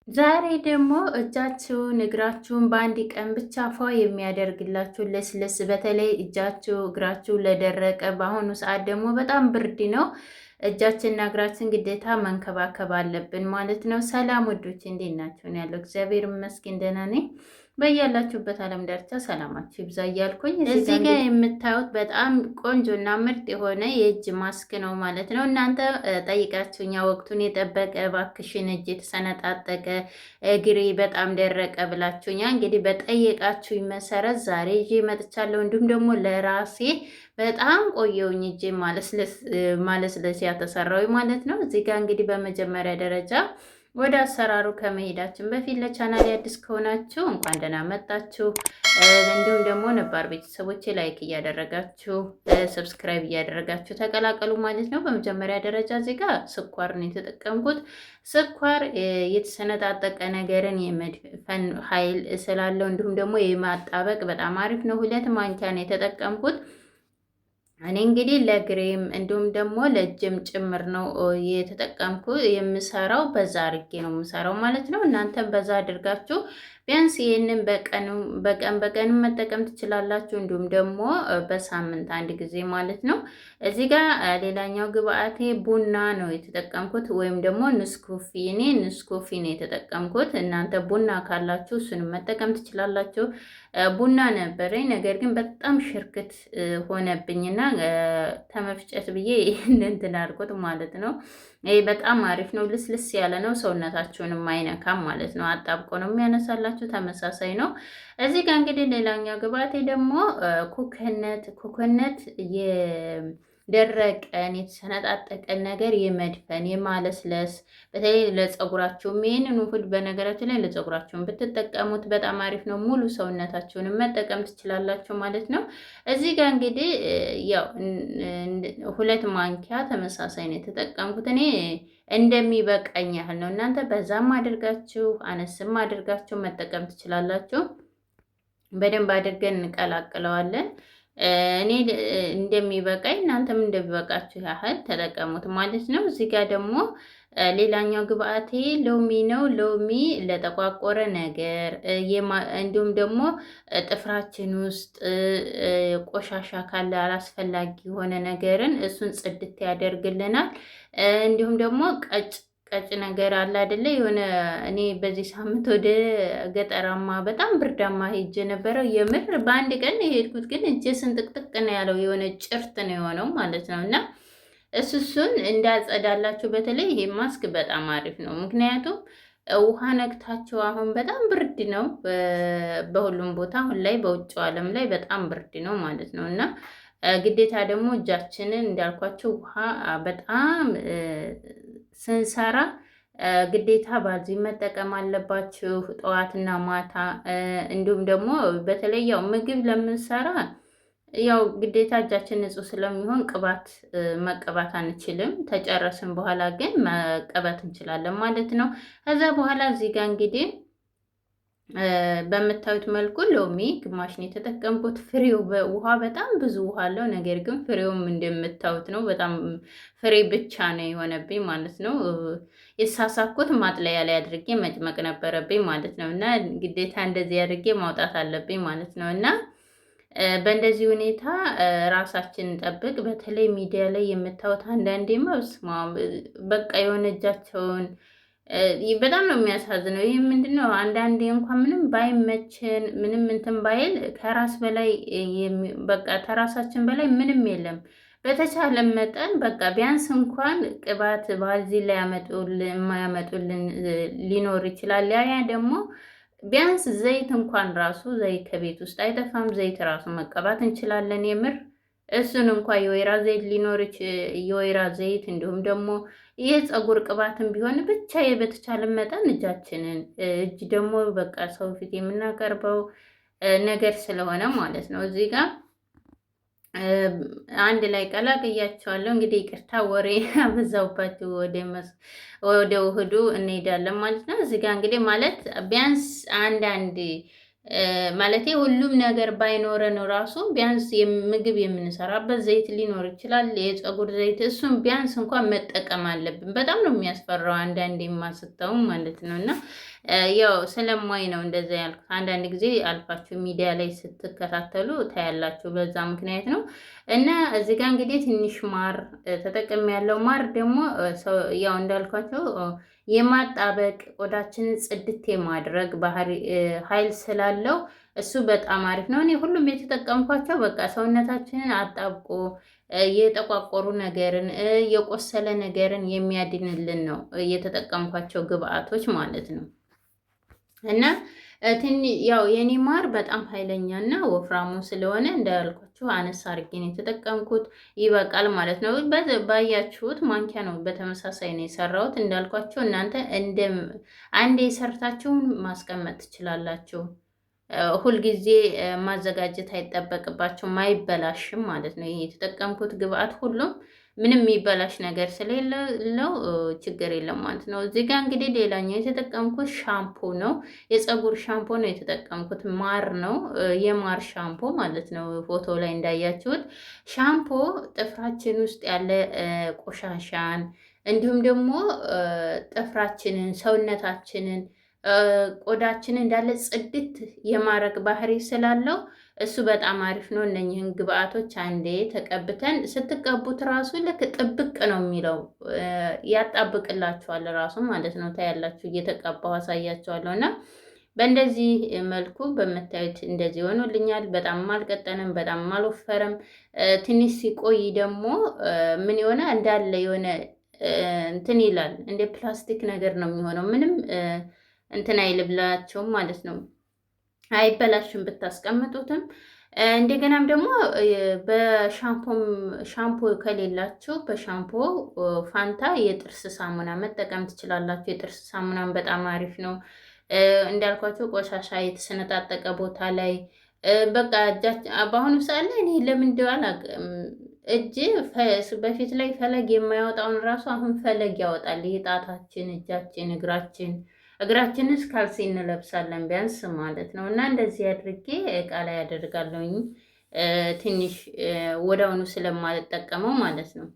ዛሬ ደግሞ እጃችሁን እግራችሁን በአንድ ቀን ብቻ ፏ የሚያደርግላችሁ ለስለስ፣ በተለይ እጃችሁ እግራችሁ ለደረቀ፣ በአሁኑ ሰዓት ደግሞ በጣም ብርድ ነው። እጃችንና እግራችን ግዴታ መንከባከብ አለብን ማለት ነው። ሰላም ወዶች፣ እንዴት ናችሁ? ያለው እግዚአብሔር ይመስገን ደህና ነኝ። በያላችሁበት ዓለም ዳርቻ ሰላማችሁ ይብዛ እያልኩኝ እዚህ ጋር የምታዩት በጣም ቆንጆና ምርጥ የሆነ የእጅ ማስክ ነው ማለት ነው። እናንተ ጠይቃችሁኛ ወቅቱን የጠበቀ እባክሽን እጅ የተሰነጣጠቀ እግሬ በጣም ደረቀ ብላችሁኛ። እንግዲህ በጠየቃችሁኝ መሰረት ዛሬ ይዤ መጥቻለሁ። እንዲሁም ደግሞ ለራሴ በጣም ቆየውኝ እጄ ማለስለስ ያተሰራው ማለት ነው። እዚህ ጋር እንግዲህ በመጀመሪያ ደረጃ ወደ አሰራሩ ከመሄዳችን በፊት ለቻናል አዲስ ከሆናችሁ እንኳን ደህና መጣችሁ። እንዲሁም ደግሞ ነባር ቤተሰቦቼ ላይክ እያደረጋችሁ ሰብስክራይብ እያደረጋችሁ ተቀላቀሉ ማለት ነው። በመጀመሪያ ደረጃ እዚህ ጋር ስኳር ነው የተጠቀምኩት። ስኳር የተሰነጣጠቀ ነገርን የመድፈን ኃይል ስላለው እንዲሁም ደግሞ የማጣበቅ በጣም አሪፍ ነው። 2 ማንኪያ ነው የተጠቀምኩት። እኔ እንግዲህ ለግሬም እንዲሁም ደግሞ ለእጅም ጭምር ነው የተጠቀምኩ። የምሰራው በዛ አድርጌ ነው የምሰራው ማለት ነው። እናንተም በዛ አድርጋችሁ ቢያንስ ይህንን በቀን መጠቀም ትችላላችሁ። እንዲሁም ደግሞ በሳምንት አንድ ጊዜ ማለት ነው። እዚህ ጋር ሌላኛው ግብአቴ ቡና ነው የተጠቀምኩት፣ ወይም ደግሞ ንስኮፊ። እኔ ንስኮፊ ነው የተጠቀምኩት። እናንተ ቡና ካላችሁ እሱንም መጠቀም ትችላላችሁ። ቡና ነበረኝ፣ ነገር ግን በጣም ሽርክት ሆነብኝና ተመፍጨት ብዬ እንትን አድርጎት ማለት ነው። ይሄ በጣም አሪፍ ነው። ልስልስ ያለ ነው። ሰውነታችሁንም አይነካም ማለት ነው። አጣብቆ ነው የሚያነሳላችሁ። ተመሳሳይ ነው። እዚህ ጋር እንግዲህ ሌላኛው ግብአቴ ደግሞ ኮኮነት የደረቀን የተሰነጣጠቀን ነገር የመድፈን የማለስለስ፣ በተለይ ለፀጉራችሁም ይህንን ውህድ በነገራችን ላይ ለፀጉራችሁም ብትጠቀሙት በጣም አሪፍ ነው። ሙሉ ሰውነታችሁንም መጠቀም ትችላላችሁ ማለት ነው። እዚህ ጋር እንግዲህ ያው 2 ማንኪያ ተመሳሳይ ነው የተጠቀምኩት እኔ እንደሚበቃኝ ያህል ነው። እናንተ በዛም አድርጋችሁ አነስም አድርጋችሁ መጠቀም ትችላላችሁ። በደንብ አድርገን እንቀላቅለዋለን። እኔ እንደሚበቃኝ እናንተም እንደሚበቃችሁ ያህል ተጠቀሙት ማለት ነው። እዚህ ጋር ደግሞ ሌላኛው ግብአቴ ሎሚ ነው። ሎሚ ለጠቋቆረ ነገር እንዲሁም ደግሞ ጥፍራችን ውስጥ ቆሻሻ ካለ አላስፈላጊ የሆነ ነገርን እሱን ጽድት ያደርግልናል። እንዲሁም ደግሞ ቀጭ ነገር አለ አይደለ? የሆነ እኔ በዚህ ሳምንት ወደ ገጠራማ በጣም ብርዳማ ሄጄ ነበረው። የምር በአንድ ቀን የሄድኩት ግን እጄ ስንጥቅጥቅ ነው ያለው፣ የሆነ ጭርት ነው የሆነው ማለት ነው። እና እሱን እንዳጸዳላችሁ በተለይ ይሄ ማስክ በጣም አሪፍ ነው። ምክንያቱም ውሃ ነክታችሁ አሁን በጣም ብርድ ነው በሁሉም ቦታ አሁን ላይ በውጭው ዓለም ላይ በጣም ብርድ ነው ማለት ነው። እና ግዴታ ደግሞ እጃችንን እንዳልኳቸው ውሃ በጣም ስንሰራ ግዴታ ባልዚን መጠቀም አለባችሁ ጠዋትና ማታ። እንዲሁም ደግሞ በተለይ ያው ምግብ ለምንሰራ ያው ግዴታ እጃችን ንጹህ ስለሚሆን ቅባት መቀባት አንችልም። ተጨረስን በኋላ ግን መቀባት እንችላለን ማለት ነው። ከዛ በኋላ እዚህ ጋር እንግዲህ በምታዩት መልኩ ሎሚ ግማሽ ነው የተጠቀምኩት። ፍሬው ውሃ በጣም ብዙ ውሃ አለው፣ ነገር ግን ፍሬውም እንደምታዩት ነው። በጣም ፍሬ ብቻ ነው የሆነብኝ ማለት ነው። የሳሳኩት ማጥለያ ላይ አድርጌ መጭመቅ ነበረብኝ ማለት ነው። እና ግዴታ እንደዚህ አድርጌ ማውጣት አለብኝ ማለት ነው። እና በእንደዚህ ሁኔታ ራሳችንን ጠብቅ። በተለይ ሚዲያ ላይ የምታዩት አንዳንዴማ በቃ የሆነ እጃቸውን በጣም ነው የሚያሳዝነው። ይህ ምንድነው? አንዳንዴ እንኳን ምንም ባይመችን ምንም እንትን ባይል ከራስ በላይ በቃ ከራሳችን በላይ ምንም የለም። በተቻለ መጠን በቃ ቢያንስ እንኳን ቅባት ባልዚን ላይ የማያመጡልን ሊኖር ይችላል። ያ ደግሞ ቢያንስ ዘይት እንኳን ራሱ ዘይት ከቤት ውስጥ አይጠፋም። ዘይት ራሱ መቀባት እንችላለን። የምር እሱን እንኳን የወይራ ዘይት የወይራ ዘይት እንዲሁም ደግሞ የፀጉር ቅባትን ቢሆን ብቻ በተቻለ መጠን እጃችንን እጅ ደግሞ በቃ ሰው ፊት የምናቀርበው ነገር ስለሆነ ማለት ነው። እዚህ ጋር አንድ ላይ ቀላቅያቸዋለሁ። እንግዲህ ይቅርታ ወሬ አበዛውባችሁ። ወደ ውህዱ እንሄዳለን ማለት ነው። እዚህ ጋር እንግዲህ ማለት ቢያንስ አንዳንድ ማለቴ ሁሉም ነገር ባይኖረን ራሱ ቢያንስ ምግብ የምንሰራበት ዘይት ሊኖር ይችላል፣ የፀጉር ዘይት። እሱም ቢያንስ እንኳን መጠቀም አለብን። በጣም ነው የሚያስፈራው አንዳንዴ የማስተውም ማለት ነው። እና ያው ስለማይ ነው እንደዛ ያልኩት። አንዳንድ ጊዜ አልፋችሁ ሚዲያ ላይ ስትከታተሉ ታያላችሁ። በዛ ምክንያት ነው። እና እዚህ ጋር እንግዲህ ትንሽ ማር ተጠቅም ያለው ማር ደግሞ ያው እንዳልኳቸው የማጣበቅ ቆዳችንን ጽድት የማድረግ ባህሪ ኃይል ስላለው እሱ በጣም አሪፍ ነው። እኔ ሁሉም የተጠቀምኳቸው በቃ ሰውነታችንን አጣብቆ የጠቋቆሩ ነገርን የቆሰለ ነገርን የሚያድንልን ነው የተጠቀምኳቸው ግብአቶች ማለት ነው። እና ያው የኔ ማር በጣም ኃይለኛ እና ወፍራሙ ስለሆነ እንዳልኳችሁ አነስ አድርጌ ነው የተጠቀምኩት። ይበቃል ማለት ነው። ባያችሁት ማንኪያ ነው በተመሳሳይ ነው የሰራሁት። እንዳልኳችሁ እናንተ አንዴ ሰርታችሁን ማስቀመጥ ትችላላችሁ። ሁልጊዜ ማዘጋጀት አይጠበቅባችሁም፣ አይበላሽም ማለት ነው። ይሄ የተጠቀምኩት ግብአት ሁሉም ምንም የሚበላሽ ነገር ስለሌለው ችግር የለም ማለት ነው። እዚህ ጋር እንግዲህ ሌላኛው የተጠቀምኩት ሻምፖ ነው። የፀጉር ሻምፖ ነው የተጠቀምኩት። ማር ነው፣ የማር ሻምፖ ማለት ነው። ፎቶ ላይ እንዳያችሁት ሻምፖ ጥፍራችን ውስጥ ያለ ቆሻሻን እንዲሁም ደግሞ ጥፍራችንን፣ ሰውነታችንን፣ ቆዳችንን እንዳለ ጽድት የማረግ ባህሪ ስላለው እሱ በጣም አሪፍ ነው። እነኝህን ግብአቶች አንዴ ተቀብተን ስትቀቡት ራሱ ልክ ጥብቅ ነው የሚለው ያጣብቅላችኋል ራሱ ማለት ነው። ታያላችሁ፣ እየተቀባው አሳያችኋለሁ። እና በእንደዚህ መልኩ በምታዩት እንደዚህ ሆኖልኛል። በጣም አልቀጠንም፣ በጣም አልወፈረም። ትንሽ ሲቆይ ደግሞ ምን የሆነ እንዳለ የሆነ እንትን ይላል፣ እንደ ፕላስቲክ ነገር ነው የሚሆነው። ምንም እንትን አይልብላቸውም ማለት ነው። አይበላሽም ብታስቀምጡትም። እንደገናም ደግሞ ሻምፖ ከሌላችሁ በሻምፖ ፋንታ የጥርስ ሳሙና መጠቀም ትችላላችሁ። የጥርስ ሳሙናም በጣም አሪፍ ነው። እንዳልኳቸው ቆሻሻ የተሰነጣጠቀ ቦታ ላይ በቃ በአሁኑ ሰዓት ላይ እኔ ለምን እንደው አላውቅም እጅ በፊት ላይ ፈለግ የማያወጣውን ራሱ አሁን ፈለግ ያወጣል። የጣታችን፣ እጃችን፣ እግራችንስ ካልሲ እንለብሳለን ቢያንስ ማለት ነው። እና እንደዚህ አድርጌ እቃ ላይ ያደርጋለሁኝ ትንሽ ወዲያውኑ ስለማልጠቀመው ማለት ነው።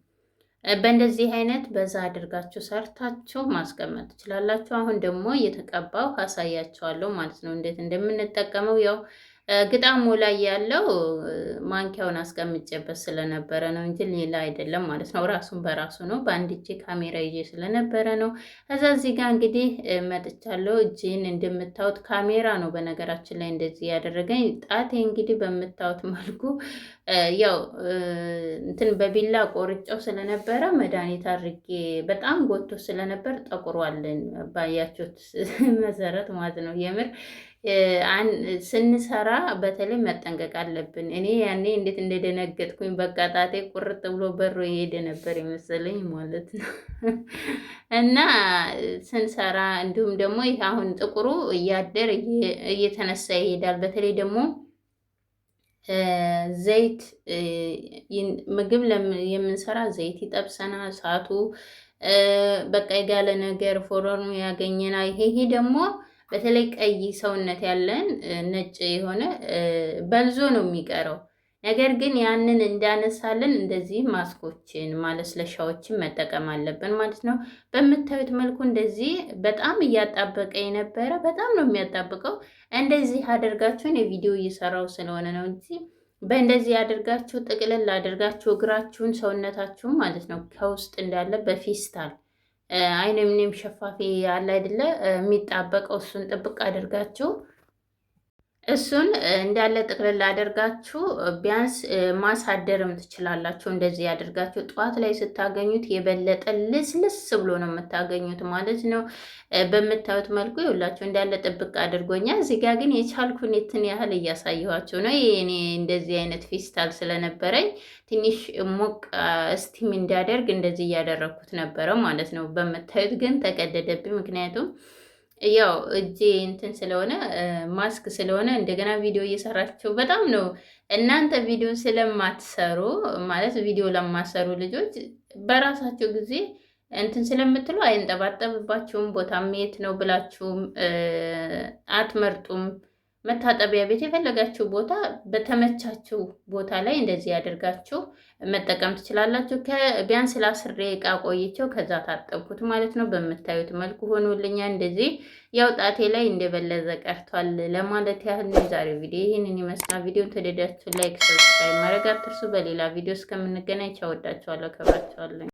በእንደዚህ አይነት በዛ አድርጋችሁ ሰርታችሁ ማስቀመጥ ትችላላችሁ። አሁን ደግሞ እየተቀባው አሳያችኋለሁ ማለት ነው እንዴት እንደምንጠቀመው። ያው ግጣሙ ላይ ያለው ማንኪያውን አስቀምጬበት ስለነበረ ነው እንጂ ሌላ አይደለም ማለት ነው። ራሱን በራሱ ነው። በአንድ እጄ ካሜራ ይዤ ስለነበረ ነው። ከዛ እዚህ ጋር እንግዲህ መጥቻለሁ። እጄን እንደምታዩት ካሜራ ነው በነገራችን ላይ እንደዚህ ያደረገኝ። ጣቴ እንግዲህ በምታዩት መልኩ ያው እንትን በቢላ ቆርጬው ስለነበረ መድኃኒት አድርጌ በጣም ጎቶ ስለነበር ጠቁሯልን ባያችሁት መሰረት ማለት ነው። የምር ስንሰራ በተለይ መጠንቀቅ አለብን። እኔ ያኔ እንዴት እንደደነገጥኩኝ በቃ ጣቴ ቁርጥ ብሎ በሮ የሄደ ነበር የመሰለኝ ማለት ነው። እና ስንሰራ እንዲሁም ደግሞ ይህ አሁን ጥቁሩ እያደር እየተነሳ ይሄዳል። በተለይ ደግሞ ዘይት ምግብ የምንሰራ ዘይት ይጠብሰናል። እሳቱ በቃ የጋለ ነገር ፎረኑ ያገኘና ይሄ ደግሞ በተለይ ቀይ ሰውነት ያለን ነጭ የሆነ በልዞ ነው የሚቀረው። ነገር ግን ያንን እንዳነሳለን እንደዚህ ማስኮችን ማለስለሻዎችን መጠቀም አለብን ማለት ነው። በምታዩት መልኩ እንደዚህ በጣም እያጣበቀ የነበረ በጣም ነው የሚያጣብቀው። እንደዚህ አድርጋችሁን የቪዲዮ እየሰራው ስለሆነ ነው እንጂ በእንደዚህ አድርጋችሁ ጥቅልል አድርጋችሁ እግራችሁን ሰውነታችሁን ማለት ነው ከውስጥ እንዳለ በፌስታል አይነ ምንም ሸፋፊ ያለ አይደለ የሚጣበቀው እሱን ጥብቅ አድርጋችሁ እሱን እንዳለ ጥቅልል አድርጋችሁ ቢያንስ ማሳደርም ትችላላችሁ። እንደዚህ ያደርጋችሁ ጠዋት ላይ ስታገኙት የበለጠ ልስልስ ብሎ ነው የምታገኙት ማለት ነው። በምታዩት መልኩ ይኸውላችሁ እንዳለ ጥብቅ አድርጎኛል። እዚህ ጋር ግን የቻልኩን የትን ያህል እያሳየኋቸው ነው። እኔ እንደዚህ አይነት ፌስታል ስለነበረኝ ትንሽ ሞቅ እስቲም እንዲያደርግ እንደዚህ እያደረግኩት ነበረ ማለት ነው። በምታዩት ግን ተቀደደብኝ። ምክንያቱም ያው እጄ እንትን ስለሆነ ማስክ ስለሆነ እንደገና ቪዲዮ እየሰራችሁ በጣም ነው እናንተ ቪዲዮ ስለማትሰሩ ማለት ቪዲዮ ለማሰሩ ልጆች በራሳቸው ጊዜ እንትን ስለምትሉ አይንጠባጠብባችሁም። ቦታ የት ነው ብላችሁም አትመርጡም። መታጠቢያ ቤት የፈለጋችሁ ቦታ በተመቻችሁ ቦታ ላይ እንደዚህ ያደርጋችሁ መጠቀም ትችላላችሁ። ቢያንስ ለ10 ደቂቃ ቆይቼው ከዛ ታጠብኩት ማለት ነው። በምታዩት መልኩ ሆኖልኛል። እንደዚህ ያው ጣቴ ላይ እንደበለዘ ቀርቷል ለማለት ያህል ነው። የዛሬው ቪዲዮ ይህንን ይመስላል። ቪዲዮን ተወደዳችሁ ላይክ፣ ሰብስክራይብ ማድረግ አትርሱ። በሌላ ቪዲዮ እስከምንገናኝ ቻው፣ ወዳችኋለሁ፣ ከብራችኋለሁ።